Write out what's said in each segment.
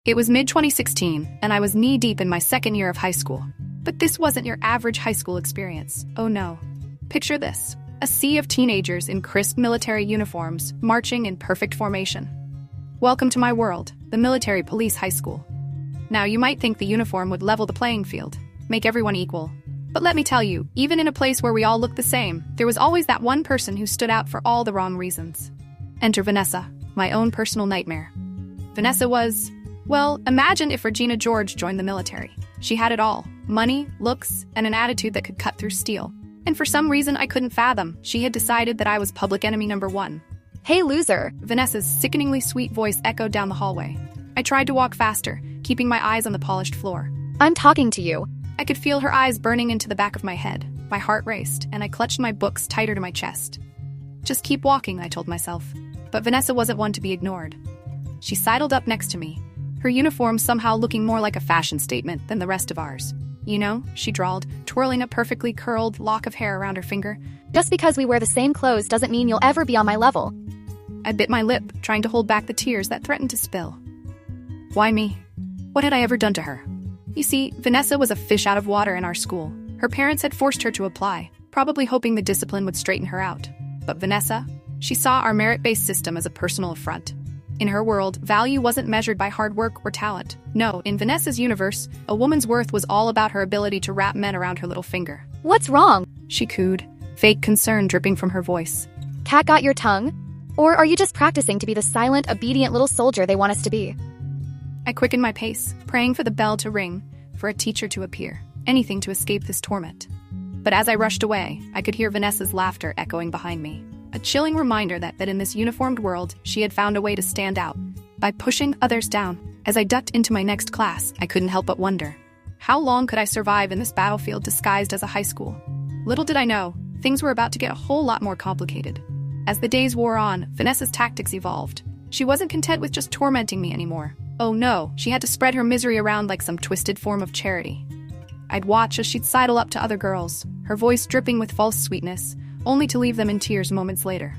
It was mid-2016, and I was knee-deep in my second year of high school. But this wasn't your average high school experience. Oh no. Picture this. A sea of teenagers in crisp military uniforms, marching in perfect formation. Welcome to my world, the military police high school. Now, you might think the uniform would level the playing field, make everyone equal. But let me tell you, even in a place where we all look the same, there was always that one person who stood out for all the wrong reasons. Enter Vanessa, my own personal nightmare. Vanessa was, well, imagine if Regina George joined the military. She had it all: money, looks, and an attitude that could cut through steel. And for some reason I couldn't fathom, she had decided that I was public enemy number one. Hey, loser! Vanessa's sickeningly sweet voice echoed down the hallway. I tried to walk faster, keeping my eyes on the polished floor. I'm talking to you. I could feel her eyes burning into the back of my head. My heart raced, and I clutched my books tighter to my chest. Just keep walking, I told myself. But Vanessa wasn't one to be ignored. She sidled up next to me, her uniform somehow looking more like a fashion statement than the rest of ours. You know, she drawled, twirling a perfectly curled lock of hair around her finger. Just because we wear the same clothes doesn't mean you'll ever be on my level. I bit my lip, trying to hold back the tears that threatened to spill. Why me? What had I ever done to her? You see, Vanessa was a fish out of water in our school. Her parents had forced her to apply, probably hoping the discipline would straighten her out. But Vanessa, she saw our merit-based system as a personal affront. In her world, value wasn't measured by hard work or talent. No, in Vanessa's universe, a woman's worth was all about her ability to wrap men around her little finger. What's wrong? She cooed, fake concern dripping from her voice. Cat got your tongue? Or are you just practicing to be the silent, obedient little soldier they want us to be? I quickened my pace, praying for the bell to ring, for a teacher to appear, anything to escape this torment. But as I rushed away, I could hear Vanessa's laughter echoing behind me. A chilling reminder that in this uniformed world, she had found a way to stand out, by pushing others down. As I ducked into my next class, I couldn't help but wonder, how long could I survive in this battlefield disguised as a high school? Little did I know, things were about to get a whole lot more complicated. As the days wore on, Vanessa's tactics evolved. She wasn't content with just tormenting me anymore. Oh no, she had to spread her misery around like some twisted form of charity. I'd watch as she'd sidle up to other girls, her voice dripping with false sweetness, only to leave them in tears moments later.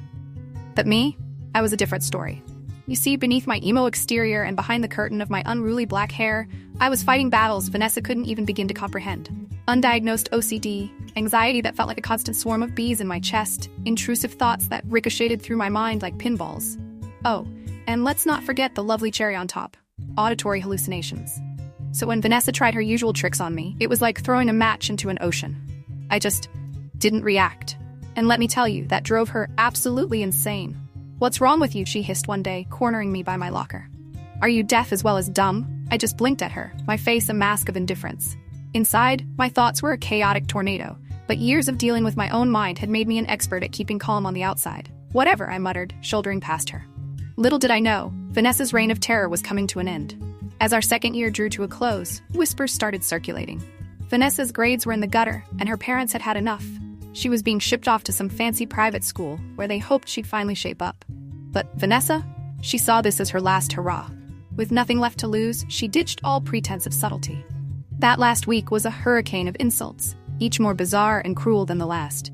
But me? I was a different story. You see, beneath my emo exterior and behind the curtain of my unruly black hair, I was fighting battles Vanessa couldn't even begin to comprehend. Undiagnosed OCD, anxiety that felt like a constant swarm of bees in my chest, intrusive thoughts that ricocheted through my mind like pinballs. Oh, and let's not forget the lovely cherry on top, auditory hallucinations. So when Vanessa tried her usual tricks on me, it was like throwing a match into an ocean. I just didn't react. And let me tell you, that drove her absolutely insane. What's wrong with you? She hissed one day, cornering me by my locker. Are you deaf as well as dumb? I just blinked at her, my face a mask of indifference. Inside, my thoughts were a chaotic tornado, but years of dealing with my own mind had made me an expert at keeping calm on the outside. Whatever, I muttered, shouldering past her. Little did I know, Vanessa's reign of terror was coming to an end. As our second year drew to a close, whispers started circulating. Vanessa's grades were in the gutter, and her parents had had enough. She was being shipped off to some fancy private school where they hoped she'd finally shape up. But Vanessa? She saw this as her last hurrah. With nothing left to lose, she ditched all pretense of subtlety. That last week was a hurricane of insults, each more bizarre and cruel than the last.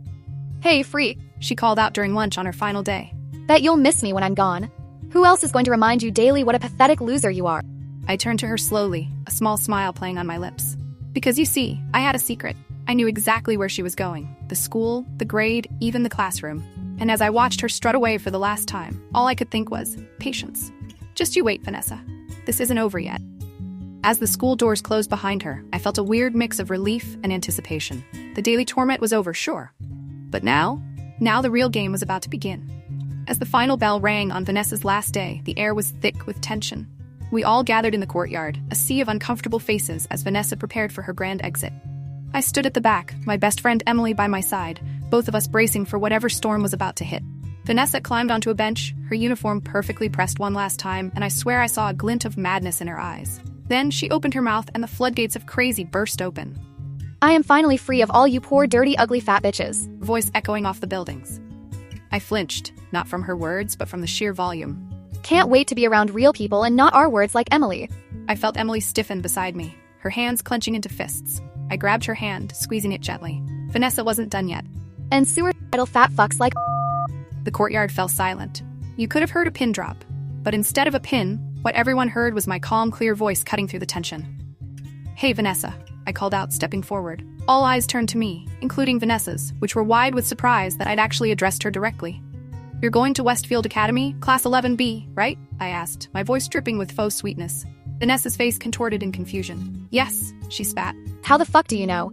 Hey, freak, she called out during lunch on her final day. Bet you'll miss me when I'm gone. Who else is going to remind you daily what a pathetic loser you are? I turned to her slowly, a small smile playing on my lips. Because you see, I had a secret. I knew exactly where she was going. The school, the grade, even the classroom. And as I watched her strut away for the last time, all I could think was, patience. Just you wait, Vanessa. This isn't over yet. As the school doors closed behind her, I felt a weird mix of relief and anticipation. The daily torment was over, sure. But now the real game was about to begin. As the final bell rang on Vanessa's last day, the air was thick with tension. We all gathered in the courtyard, a sea of uncomfortable faces as Vanessa prepared for her grand exit. I stood at the back, my best friend Emily by my side, both of us bracing for whatever storm was about to hit. Vanessa climbed onto a bench, her uniform perfectly pressed one last time, and I swear I saw a glint of madness in her eyes. Then she opened her mouth and the floodgates of crazy burst open. I am finally free of all you poor, dirty, ugly fat bitches. Voice echoing off the buildings. I flinched, not from her words, but from the sheer volume. Can't wait to be around real people and not our words like Emily. I felt Emily stiffen beside me, her hands clenching into fists. I grabbed her hand, squeezing it gently. Vanessa wasn't done yet. And sewer idle fat fucks like... The courtyard fell silent. You could have heard a pin drop. But instead of a pin, What everyone heard was my calm, clear voice cutting through the tension. "Hey, Vanessa," I called out, stepping forward. All eyes turned to me, including Vanessa's, which were wide with surprise that I'd actually addressed her directly. "You're going to Westfield Academy, Class 11B, right?" I asked, my voice dripping with faux sweetness. Vanessa's face contorted in confusion. "Yes," she spat. How the fuck do you know?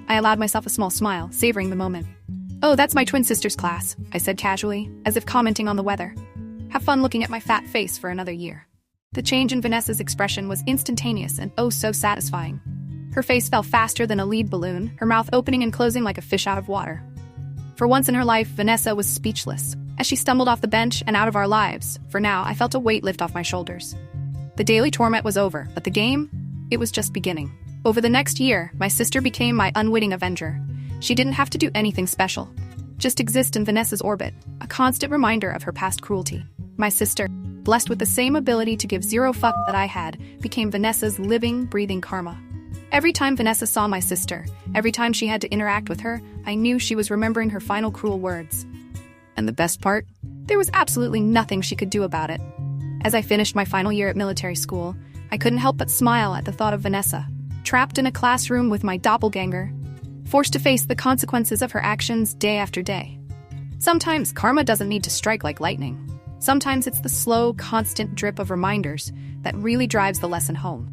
I allowed myself a small smile, savoring the moment. "Oh, that's my twin sister's class," I said casually, as if commenting on the weather. "Have fun looking at my fat face for another year." The change in Vanessa's expression was instantaneous and oh so satisfying. Her face fell faster than a lead balloon, her mouth opening and closing like a fish out of water. For once in her life, Vanessa was speechless. As she stumbled off the bench and out of our lives, for now, I felt a weight lift off my shoulders. The daily torment was over, but the game? It was just beginning. Over the next year, my sister became my unwitting avenger. She didn't have to do anything special. Just exist in Vanessa's orbit, a constant reminder of her past cruelty. My sister, blessed with the same ability to give zero fuck that I had, became Vanessa's living, breathing karma. Every time Vanessa saw my sister, every time she had to interact with her, I knew she was remembering her final cruel words. And the best part? There was absolutely nothing she could do about it. As I finished my final year at military school, I couldn't help but smile at the thought of Vanessa, trapped in a classroom with my doppelganger, forced to face the consequences of her actions day after day. Sometimes karma doesn't need to strike like lightning. Sometimes it's the slow, constant drip of reminders that really drives the lesson home.